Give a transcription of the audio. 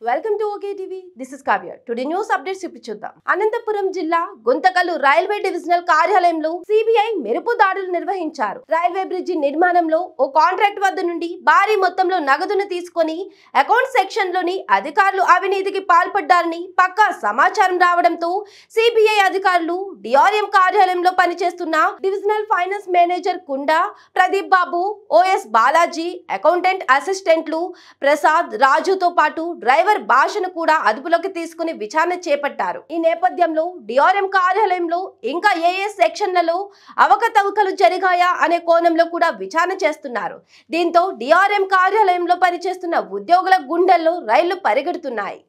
Welcome to okay TV. This is Kavya. Today news updates ఇప్పుడు చూద్దాం. అనంతపురం జిల్లా గుంతకల్ రైల్వే డివిజనల్ కార్యాలయంలో సిబిఐ మెరుపు దాడులు నిర్వహించారు. రైల్వే బ్రిడ్జి నిర్మాణంలో ఓ కాంట్రాక్ట్ వద్ద నుండి భారీ మొత్తంలో నగదును తీసుకొని అకౌంట్ సెక్షన్ లోని అధికారులు అవినీతికి పాల్పడ్డారని పక్కా సమాచారం రావడంతో సిబిఐ అధికారులు డిఆర్ఎం కార్యాలయంలో పనిచేస్తున్న డివిజనల్ ఫైనాన్స్ మేనేజర్ కుండా, ప్రదీప్ బాబు, ఓఎస్ బాలాజీ, అకౌంటెంట్ అసిస్టెంట్లు ప్రసాద్, రాజుతో పాటు డ్రైవర్ భాషను కూడా అదుపులోకి తీసుకుని విచారణ చేపట్టారు. ఈ నేపథ్యంలో డిఆర్ఎం కార్యాలయంలో ఇంకా ఏ సెక్షన్లలో అవకతవకలు జరిగాయా అనే కోణంలో కూడా విచారణ చేస్తున్నారు. దీంతో డిఆర్ఎం కార్యాలయంలో పనిచేస్తున్న ఉద్యోగుల గుండెల్లో రైళ్లు పరిగెడుతున్నాయి.